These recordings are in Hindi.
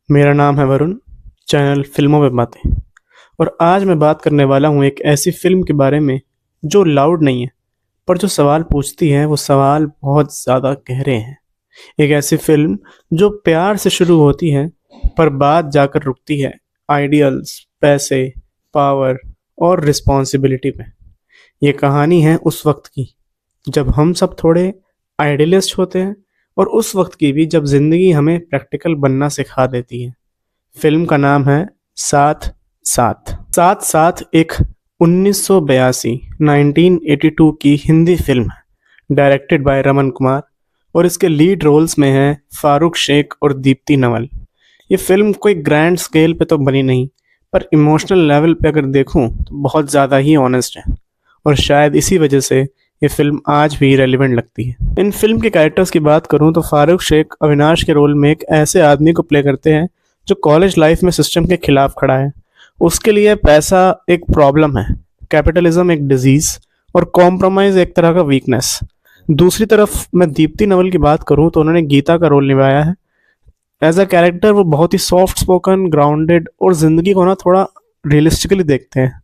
मेरा नाम है वरुण। चैनल फिल्मों पे बातें। और आज मैं बात करने वाला हूँ एक ऐसी फिल्म के बारे में जो लाउड नहीं है, पर जो सवाल पूछती है वो सवाल बहुत ज़्यादा गहरे हैं। एक ऐसी फिल्म जो प्यार से शुरू होती है पर बात जाकर रुकती है आइडियल्स, पैसे, पावर और रिस्पॉन्सिबिलिटी पे। ये कहानी है उस वक्त की जब हम सब थोड़े आइडियलिस्ट होते हैं, और उस वक्त की भी जब जिंदगी हमें प्रैक्टिकल बनना सिखा देती है। फिल्म का नाम है साथ साथ। साथ साथ एक 1982 1982 की हिंदी फिल्म है, डायरेक्टेड बाय रमन कुमार, और इसके लीड रोल्स में हैं फारूक शेख और दीप्ति नवल। ये फिल्म कोई ग्रैंड स्केल पे तो बनी नहीं, पर इमोशनल लेवल पे अगर देखूं तो बहुत ज़्यादा ही ऑनेस्ट है, और शायद इसी वजह से ये फिल्म आज भी रेलिवेंट लगती है। इन फिल्म के कैरेक्टर्स की बात करूं तो फारूक शेख अविनाश के रोल में एक ऐसे आदमी को प्ले करते हैं जो कॉलेज लाइफ में सिस्टम के खिलाफ खड़ा है। उसके लिए पैसा एक प्रॉब्लम है, कैपिटलिज्म एक डिजीज, और कॉम्प्रोमाइज एक तरह का वीकनेस। दूसरी तरफ मैं दीप्ति नवल की बात करूं तो उन्होंने गीता का रोल निभाया है। एज अ कैरेक्टर वो बहुत ही सॉफ्ट स्पोकन, ग्राउंडेड और जिंदगी को ना थोड़ा रियलिस्टिकली देखते हैं।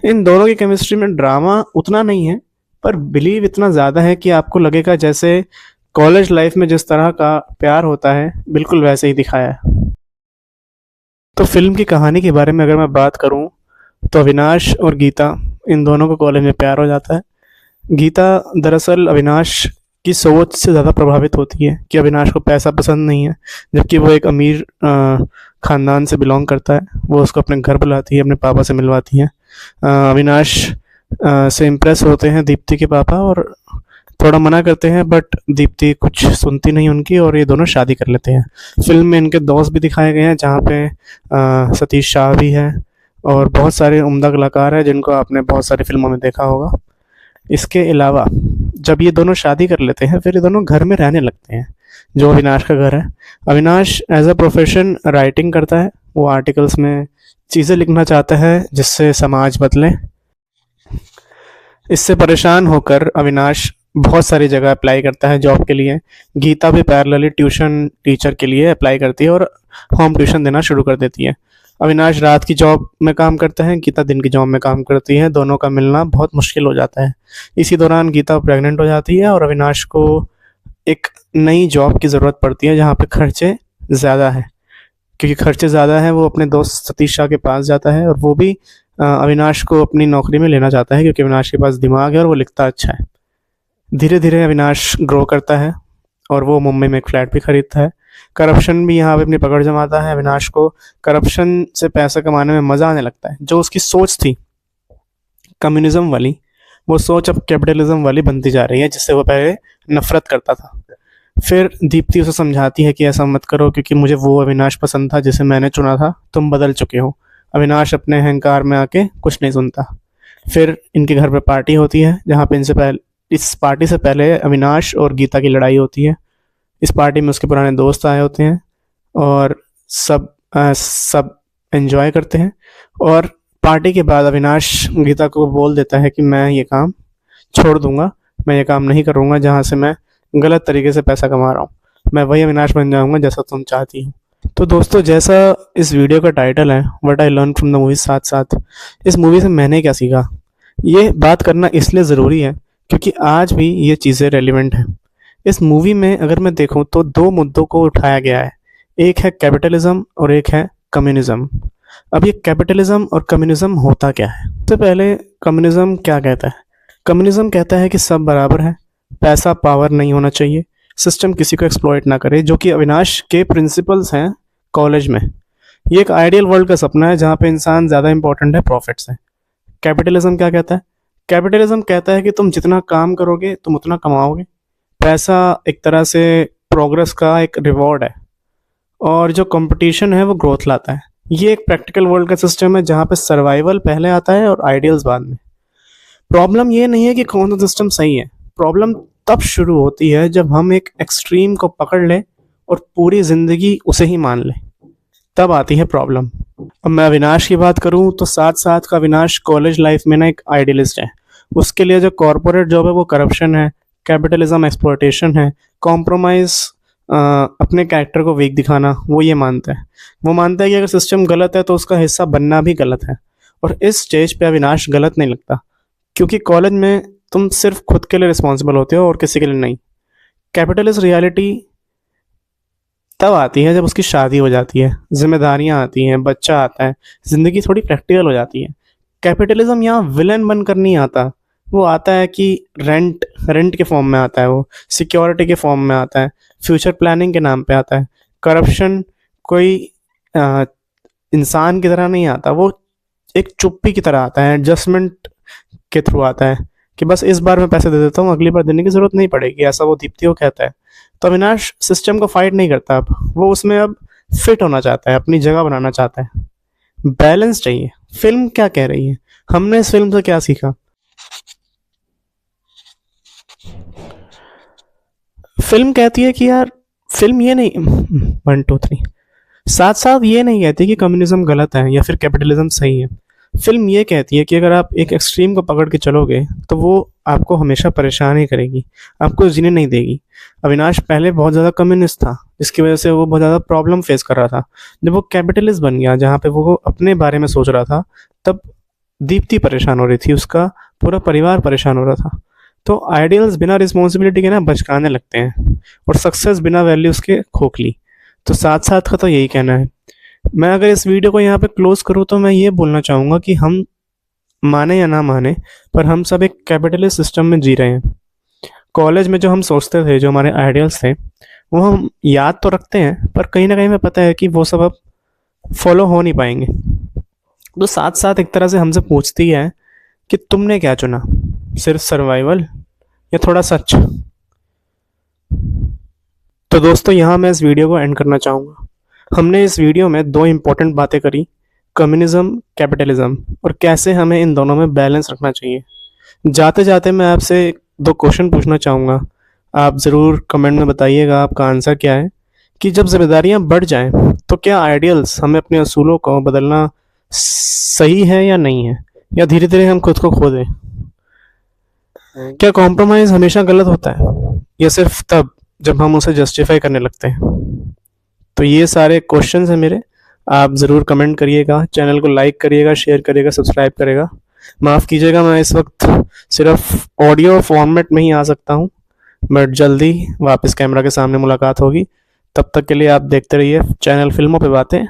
इन दोनों की केमिस्ट्री में ड्रामा उतना नहीं है, पर बिलीव इतना ज़्यादा है कि आपको लगेगा जैसे कॉलेज लाइफ में जिस तरह का प्यार होता है बिल्कुल वैसे ही दिखाया है। तो फिल्म की कहानी के बारे में अगर मैं बात करूं तो अविनाश और गीता, इन दोनों को कॉलेज में प्यार हो जाता है। गीता दरअसल अविनाश की सोच से ज़्यादा प्रभावित होती है कि अविनाश को पैसा पसंद नहीं है, जबकि वो एक अमीर ख़ानदान से बिलोंग करता है। वो उसको अपने घर बुलाती है, अपने पापा से मिलवाती है। अविनाश से इम्प्रेस होते हैं दीप्ति के पापा, और थोड़ा मना करते हैं, बट दीप्ति कुछ सुनती नहीं उनकी, और ये दोनों शादी कर लेते हैं। फिल्म में इनके दोस्त भी दिखाए गए हैं, जहाँ पे सतीश शाह भी है, और बहुत सारे उम्दा कलाकार हैं जिनको आपने बहुत सारी फिल्मों में देखा होगा। इसके अलावा जब ये दोनों शादी कर लेते हैं फिर ये दोनों घर में रहने लगते हैं, जो अविनाश का घर है। Avinash as a profession writing करता है। वो आर्टिकल्स में चीज़ें लिखना चाहता है जिससे समाज बदले। इससे परेशान होकर अविनाश बहुत सारी जगह अप्लाई करता है जॉब के लिए। गीता भी पैरेलली ट्यूशन टीचर के लिए अप्लाई करती है और होम ट्यूशन देना शुरू कर देती है। अविनाश रात की जॉब में काम करता है, गीता दिन की जॉब में काम करती है। दोनों का मिलना बहुत मुश्किल हो जाता है। इसी दौरान गीता प्रेग्नेंट हो जाती है और अविनाश को एक नई जॉब की ज़रूरत पड़ती है जहाँ पे खर्चे ज़्यादा हैं। क्योंकि खर्चे ज़्यादा हैं वो अपने दोस्त सतीश शाह के पास जाता है, और वो भी अविनाश को अपनी नौकरी में लेना चाहता है क्योंकि अविनाश के पास दिमाग है और वो लिखता अच्छा है। धीरे धीरे अविनाश ग्रो करता है और वो मुंबई में एक फ्लैट भी खरीदता है। करप्शन भी यहाँ पे अपनी पकड़ जमाता है। अविनाश को करप्शन से पैसा कमाने में मज़ा आने लगता है। जो उसकी सोच थी कम्युनिज्म वाली, वो सोच अब कैपिटलिज्म वाली बनती जा रही है, जिससे वो पहले नफरत करता था। फिर दीप्ति उसे समझाती है कि ऐसा मत करो, क्योंकि मुझे वो अविनाश पसंद था जिसे मैंने चुना था, तुम बदल चुके हो। अविनाश अपने अहंकार में आके कुछ नहीं सुनता। फिर इनके घर पे पार्टी होती है, जहाँ पे इस पार्टी से पहले अविनाश और गीता की लड़ाई होती है। इस पार्टी में उसके पुराने दोस्त आए होते हैं और सब एंजॉय करते हैं। और पार्टी के बाद अविनाश गीता को बोल देता है कि मैं ये काम छोड़ दूंगा, मैं ये काम नहीं करूँगा जहाँ से मैं गलत तरीके से पैसा कमा रहा हूँ। मैं वही अविनाश बन जाऊँगा जैसा तुम चाहती हो। तो दोस्तों, जैसा इस वीडियो का टाइटल है, what I learn from the movie साथ साथ, इस मूवी से मैंने क्या सीखा, ये बात करना इसलिए ज़रूरी है क्योंकि आज भी ये चीज़ें रेलिवेंट हैं। इस मूवी में अगर मैं देखूं तो दो मुद्दों को उठाया गया है। एक है कैपिटलिज्म और एक है कम्युनिज्म। अब ये कैपिटलिज्म और कम्युनिज्म होता क्या है? तो पहले कम्युनिज्म क्या कहता है? कम्युनिज्म कहता है कि सब बराबर है, पैसा पावर नहीं होना चाहिए, सिस्टम किसी को एक्सप्लॉइट ना करे, जो कि अविनाश के प्रिंसिपल्स हैं कॉलेज में। ये एक आइडियल वर्ल्ड का सपना है जहाँ पे इंसान ज़्यादा इंपॉर्टेंट है प्रॉफिट से। कैपिटलिज्म क्या कहता है? कैपिटलिज्म कहता है कि तुम जितना काम करोगे तुम उतना कमाओगे। पैसा एक तरह से प्रोग्रेस का एक रिवॉर्ड है, और जो कंपटीशन है वो ग्रोथ लाता है। ये एक प्रैक्टिकल वर्ल्ड का सिस्टम है जहाँ पे सर्वाइवल पहले आता है और आइडियल्स बाद में। प्रॉब्लम ये नहीं है कि कौन सा सिस्टम सही है, प्रॉब्लम तब शुरू होती है जब हम एक एक्सट्रीम को पकड़ लें और पूरी ज़िंदगी उसे ही मान लें, तब आती है प्रॉब्लम। अब मैं अविनाश की बात करूं तो साथ साथ का अविनाश कॉलेज लाइफ में ना एक आइडियलिस्ट है। उसके लिए जो कॉरपोरेट जॉब है वो करप्शन है, कैपिटलिज्म एक्सप्लॉयटेशन है, कॉम्प्रोमाइज़ अपने कैरेक्टर को वीक दिखाना, वो ये मानता है। वो मानता है कि अगर सिस्टम गलत है तो उसका हिस्सा बनना भी गलत है। और इस स्टेज पे अविनाश गलत नहीं लगता, क्योंकि कॉलेज में तुम सिर्फ खुद के लिए रिस्पॉन्सिबल होते हो और किसी के लिए नहीं। कैपिटलिस्ट रियलिटी तब आती है जब उसकी शादी हो जाती है, जिम्मेदारियां आती हैं, बच्चा आता है, जिंदगी थोड़ी प्रैक्टिकल हो जाती है। कैपिटलिज्म यहाँ विलन बनकर नहीं आता, वो आता है कि रेंट रेंट के फॉर्म में आता है, वो सिक्योरिटी के फॉर्म में आता है, फ्यूचर प्लानिंग के नाम पे आता है। करप्शन कोई अ, इंसान की तरह नहीं आता, वो एक चुप्पी की तरह आता है, एडजस्टमेंट के थ्रू आता है कि बस इस बार मैं पैसे दे देता हूँ, अगली बार देने की जरूरत नहीं पड़ेगी, ऐसा वो दीप्ति को कहता है। तो अविनाश सिस्टम को फाइट नहीं करता, अब वो उसमें अब फिट होना चाहता है, अपनी जगह बनाना चाहता है। बैलेंस चाहिए। फिल्म क्या कह रही है, हमने इस फिल्म से क्या सीखा? फिल्म कहती है कि यार, फिल्म ये नहीं, 1 2 3, साथ साथ ये नहीं कहती कि कम्युनिज्म गलत है या फिर कैपिटलिज्म सही है। फिल्म ये कहती है कि अगर आप एक एक्सट्रीम को पकड़ के चलोगे तो वो आपको हमेशा परेशान ही करेगी, आपको जीने नहीं देगी। अविनाश पहले बहुत ज़्यादा कम्युनिस्ट था, जिसकी वजह से वो बहुत ज़्यादा प्रॉब्लम फेस कर रहा था। जब वो कैपिटलिस्ट बन गया, जहाँ पे वो अपने बारे में सोच रहा था, तब दीप्ति परेशान हो रही थी, उसका पूरा परिवार परेशान हो रहा था। तो आइडियल्स बिना रिस्पॉन्सिबिलिटी के ना बचकाने लगते हैं, और सक्सेस बिना वैल्यूज़ के खोखली। तो साथ साथ का तो यही कहना है। मैं अगर इस वीडियो को यहाँ पे क्लोज करूँ तो मैं ये बोलना चाहूँगा कि हम माने या ना माने, पर हम सब एक कैपिटलिस्ट सिस्टम में जी रहे हैं। कॉलेज में जो हम सोचते थे, जो हमारे आइडियल्स थे, वो हम याद तो रखते हैं, पर कहीं ना कहीं हमें पता है कि वो सब अब फॉलो हो नहीं पाएंगे। तो साथ साथ एक तरह से हमसे पूछती है कि तुमने क्या चुना, सिर्फ सर्वाइवल या थोड़ा सच? तो दोस्तों, यहाँ मैं इस वीडियो को एंड करना चाहूँगा। हमने इस वीडियो में 2 इम्पोर्टेंट बातें करी, कम्युनिज्म, कैपिटलिज्म, और कैसे हमें इन दोनों में बैलेंस रखना चाहिए। जाते जाते मैं आपसे 2 क्वेश्चन पूछना चाहूँगा, आप ज़रूर कमेंट में बताइएगा आपका आंसर क्या है। कि जब जिम्मेदारियाँ बढ़ जाएं तो क्या आइडियल्स हमें अपने असूलों को बदलना सही है या नहीं है, या धीरे धीरे हम खुद को खो दें? क्या कॉम्प्रोमाइज़ हमेशा गलत होता है, या सिर्फ तब जब हम उसे जस्टिफाई करने लगते हैं? तो ये सारे क्वेश्चंस हैं मेरे, आप ज़रूर कमेंट करिएगा, चैनल को लाइक करिएगा, शेयर करिएगा, सब्सक्राइब करेगा। माफ़ कीजिएगा, मैं इस वक्त सिर्फ ऑडियो फॉर्मेट में ही आ सकता हूँ, बट जल्दी वापस कैमरा के सामने मुलाकात होगी। तब तक के लिए आप देखते रहिए चैनल फिल्मों पे बातें।